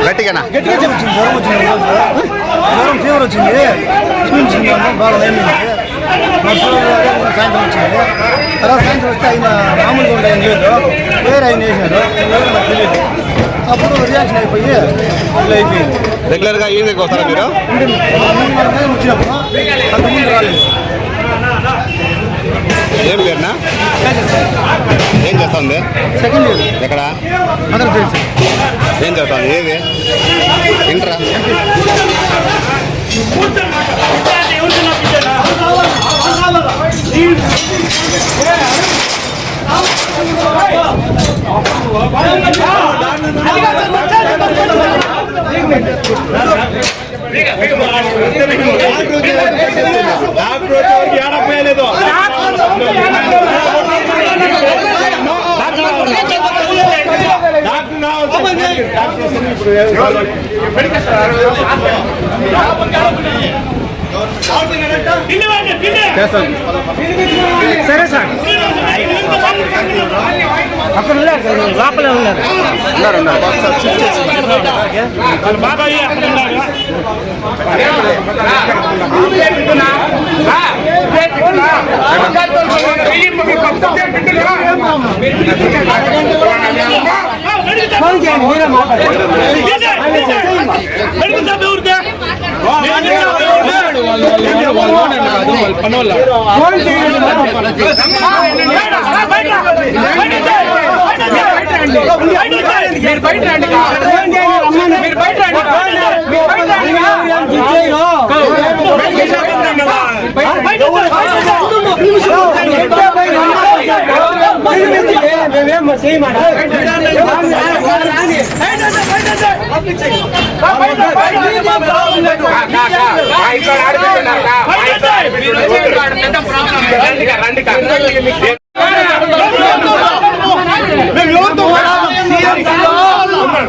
గట్టిగా జ్వరం ఫీవర్ వచ్చింది, చూపించింది, బాగా అయింది. సాయంత్రం వచ్చింది. తర్వాత సాయంత్రం వస్తే ఆయన మామూలుగా ఉండే ఆయన లేదు, వేరే ఆయన వేసినారు, నాకు తెలియదు. అప్పుడు రియాక్షన్ అయిపోయి ఇట్లా అయిపోయింది. రెగ్యులర్గా ఈ దగ్గర వస్తారా మీరు? వచ్చినప్పుడు అంతకుముందు రాలేదు. ఏం పేరునా? ఏం చేస్తుంది? Second year. ఎక్కడ? ఆంధ్రప్రదేశ్. ఏం చదువుతుంది? ఏది? ఇంటరా? సరే సార్, అక్కడ లోపలే ఉన్నారు. బాబాయ్ అక్కడ ఉన్నారు.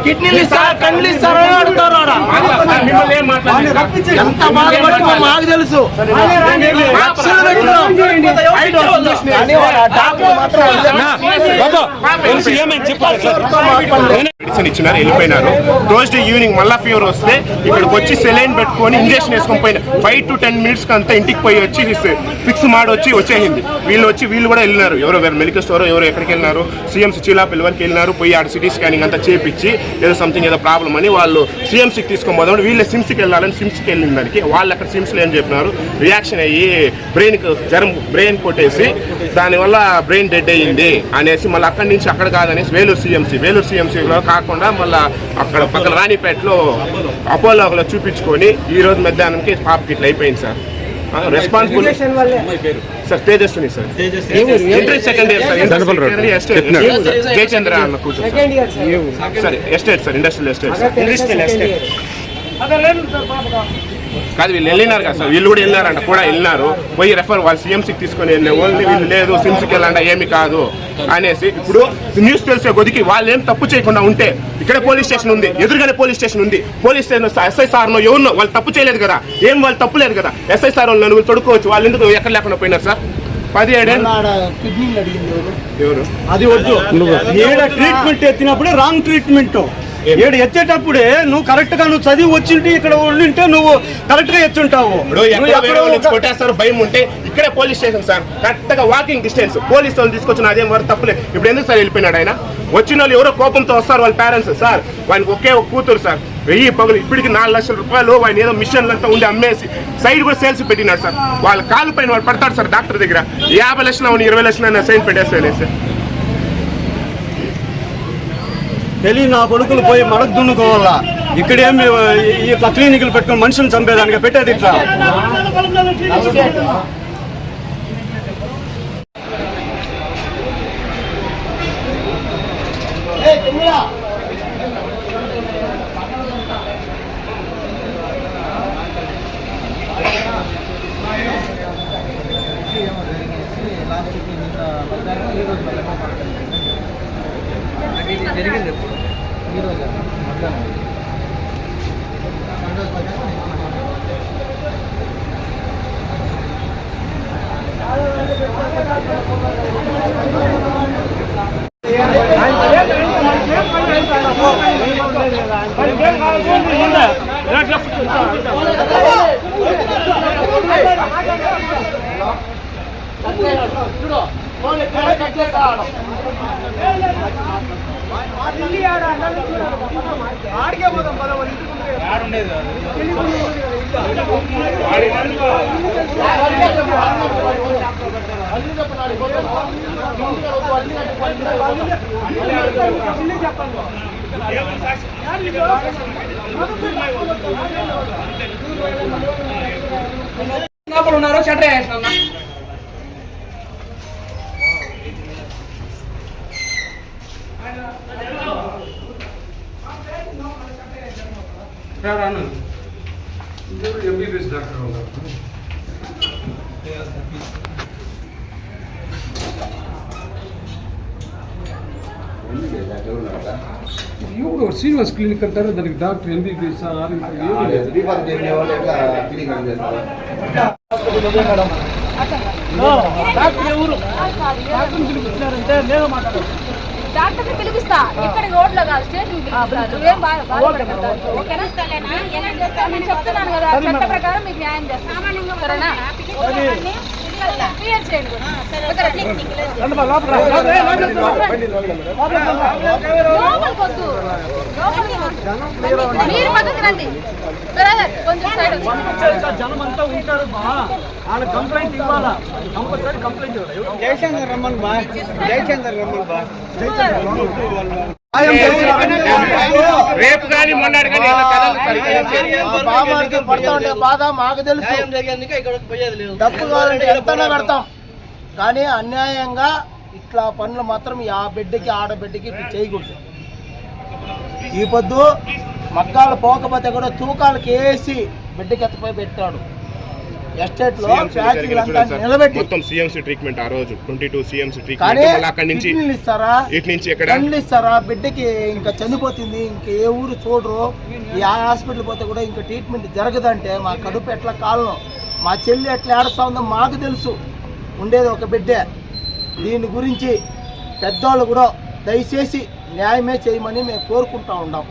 కిడ్నీలు ఇస్తారు, కళ్ళు ఇస్తారు అని అడుగుతారు. ఎంత బాధపడుతుందో మాకు తెలుసు. మెడిసిన్ ఇచ్చినారు, వెళ్ళిపోయినారు. థర్స్డే ఈవినింగ్ మళ్ళీ ఫీవర్ వస్తే ఇక్కడికి వచ్చి సెలైన్ పెట్టుకొని ఇంజక్షన్ వేసుకొని పోయిన 5 to 10 minutes అంతా ఇంటికి పోయి వచ్చి ఫిక్స్ మాడొచ్చి వచ్చేసింది. వీళ్ళు కూడా వెళ్ళినారు. ఎవరో మెడికల్ స్టోర్ ఎవరో ఎక్కడికి వెళ్ళినారు, సిఎంసి చీలాపల్లి వరకు వెళ్ళినారు. పోయి ఆడ సిటీ స్కానింగ్ అంతా చేపించి ఏదో సంథింగ్ ఏదో ప్రాబ్లం అని వాళ్ళు సిఎంసికి తీసుకోబోదాం. వీళ్ళు సిమ్స్కి వెళ్ళాలని సిమ్స్కి వెళ్ళిన దానికి వాళ్ళు అక్కడ సిమ్స్లో ఏం చెప్పినారు, రియాక్షన్ అయ్యి బ్రెయిన్ కొట్టేసి దానివల్ల బ్రెయిన్ డెడ్ అయ్యింది అనేసి మళ్ళీ అక్కడి నుంచి అక్కడ కాదనేసి వేలూరు సిఎంసిలో కాకుండా మళ్ళీ అక్కడ పక్కన రాణిపేటలో అపోలోలో చూపించుకొని ఈరోజు మధ్యాహ్నంకి పాపకి ఇట్లా అయిపోయింది sir. Responsible sir Tejaswini sir, second year sir, Jayachandra అన్న కూర్చో sir, estate sir, industrial estate కాదు. వీళ్ళు వెళ్ళినారు కదా సార్, వీళ్ళు కూడా వెళ్ళినారంట, వెళ్ళినారు. పోయి రెఫర్ వాళ్ళు సిఎంసికి తీసుకొని వెళ్ళిన ఓన్లీ వీళ్ళు లేదు సిమ్స్కి వెళ్ళంట ఏమి కాదు అనేసి. ఇప్పుడు న్యూస్ తెలిసే కొద్దికి వాళ్ళు ఏం తప్పు చేయకుండా ఉంటే ఇక్కడ పోలీస్ స్టేషన్ ఉంది, ఎదురుగానే పోలీస్ స్టేషన్ ఉంది. పోలీస్ స్టేషన్ ఎస్ఐ సార్నో ఎవరినో వాళ్ళు తప్పు చేయలేదు కదా, ఏం వాళ్ళు తప్పు లేదు కదా. ఎస్ఐ సార్ వాళ్ళు తొడుకోవచ్చు, వాళ్ళు ఎందుకు ఎక్కడ లేకుండా పోయినారు సార్? 17 ఏళ్ళు ఎవరు అది వద్దు. ఏడ ట్రీట్మెంట్ ఎత్తినప్పుడే రాంగ్ ట్రీట్మెంట్. ఏడు ఎత్తేటప్పుడే నువ్వు కరెక్ట్ గా నువ్వు చదివి వచ్చింటే ఇక్కడ ఉండింటే నువ్వు కరెక్ట్ గా ఎత్తుంటావు. కొట్టేస్తారు భయం ఉంటే ఇక్కడే పోలీస్ స్టేషన్ సార్, కరెక్ట్ గా వాకింగ్ డిస్టెన్స్. పోలీసు వాళ్ళు తీసుకొచ్చిన అదేం వరకు తప్పులే. ఇప్పుడు ఎందుకు సార్ వెళ్ళిపోయినాడు ఆయన? వచ్చిన వాళ్ళు ఎవరో కోపంతో వస్తారు వాళ్ళ పేరెంట్స్ సార్. వానికి ఒకే ఒక కూతురు సార్, 1000 పగులు. ఇప్పటికి 4 లక్షల రూపాయలు ఆయన ఏదో మిషన్లంతా ఉండి అమ్మేసి సైడ్ కూడా సేల్స్ పెట్టినాడు సార్. వాళ్ళ కాలు పైన వాళ్ళు పడతాడు సార్ డాక్టర్ దగ్గర. 50 లక్షలు 20 లక్షలు సైన్ పెట్టేస్తారు సార్. తెలియ నా కొడుకులు పోయి మడక దున్నుకోవాలా. ఇక్కడేమి ఇట్లా క్లినిక్లు పెట్టుకుని మనుషులను చంపేదానికి పెట్టేది ఇట్లా. జరిగింది ఈరోజు మధ్యాహ్నం. ఉన్నారో షట్టర్ వేసిన ఎంబీబీఎస్ డాక్టర్ ఉన్నారు. ఎవరు శ్రీనివాస్ క్లినిక్ అంటారు, దానికి డాక్టర్ ఎంబీబీఎస్ డాక్టర్ పిలిపిస్తా. ఇక్కడ రోడ్లో కాదు, స్టేషన్ నువ్వేం ఓకేనా? నేను చెప్తున్నాను కదా, చట్ట ప్రకారం మీకు న్యాయం చేస్తాను. సరేనా? క్లియర్ చేయండి. లోపలికొద్దు, మీరు పక్కకి రండి. కొంచెం సైడ్ జనమంతా ఉంటారు బా, వాళ్ళ కంప్లైంట్ ఇవ్వాలా. కంపల్సరీ కంప్లైంట్ ఇవ్వాలి. జయచంద్ర రమ్మన్ బా, జయచంద్ర రమ్మన్ బా. రేపు కానీ మొన్నటి కానీ బాధ మాకు తెలుసు. డబ్బు కావాలంటే ఎంతనే పెడతాం, కానీ అన్యాయంగా ఇట్లా పనులు మాత్రం ఆ బిడ్డకి ఆడబిడ్డకి చేయకూడదు. ఈ పొద్దు మగ్గాలు పోకపోతే కూడా తూకాలకి వేసి బిడ్డకి ఎత్తపోయి పెట్టాడు. ఎస్టేట్ లో ఫ్యాక్టరీలు అంతా నిలబెట్టి మొత్తం సీఎంసీ ట్రీట్మెంట్ ఆ రోజు 22 సీఎంసీ కానీ ట్రీట్మెంట్. అక్కడి నుంచి ఇస్తారా, ఇటు నుంచి ఎక్కడ ఇస్తారా? బిడ్డకి ఇంకా చనిపోతుంది, ఇంకా ఏ ఊరు చూడరు. ఈ హాస్పిటల్ పోతే కూడా ఇంకా ట్రీట్మెంట్ జరగదంటే మా కడుపు ఎట్లా కాలం, మా చెల్లి ఎట్లా ఏడుస్తా ఉందో మాకు తెలుసు. ఉండేది ఒక బిడ్డే. దీని గురించి పెద్దవాళ్ళు కూడా దయచేసి న్యాయమే చేయమని మేము కోరుకుంటా ఉన్నాం.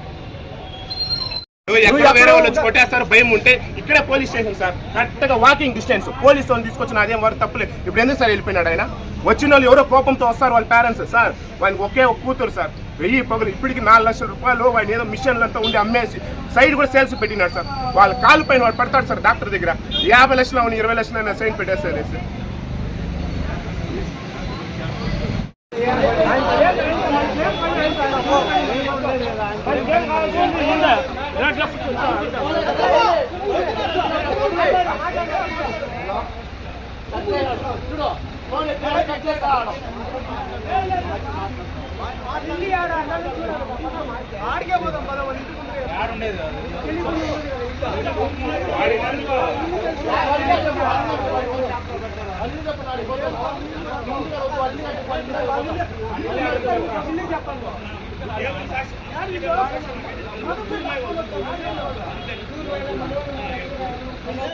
ఎక్కడ వేరే వాళ్ళు వచ్చి కొట్టేస్తారు భయం ఉంటే ఇక్కడే పోలీస్ స్టేషన్ సార్, కరెక్ట్ గా వాకింగ్ డిస్టెన్స్. పోలీసు వాళ్ళు తీసుకొచ్చిన అదేం వరకు తప్పులే. ఇప్పుడు ఎందుకు సార్ వెళ్ళిపోయినాడు ఆయన? వచ్చిన వాళ్ళు ఎవరో కోపంతో వస్తారు వాళ్ళ పేరెంట్స్ సార్. వానికి ఒకే ఒక కూతురు సార్, 1000 పగులు. ఇప్పటికి 4 లక్షల రూపాయలు ఆయన ఏదో మిషన్లంతా ఉండి అమ్మేసి సైడ్ కూడా సేల్స్ పెట్టినాడు సార్. వాళ్ళ కాలు పైన వాళ్ళు పడతాడు సార్ డాక్టర్ దగ్గర. 50 లక్షలు 20 లక్షలు సైన్ పెట్టేస్తారు సార్.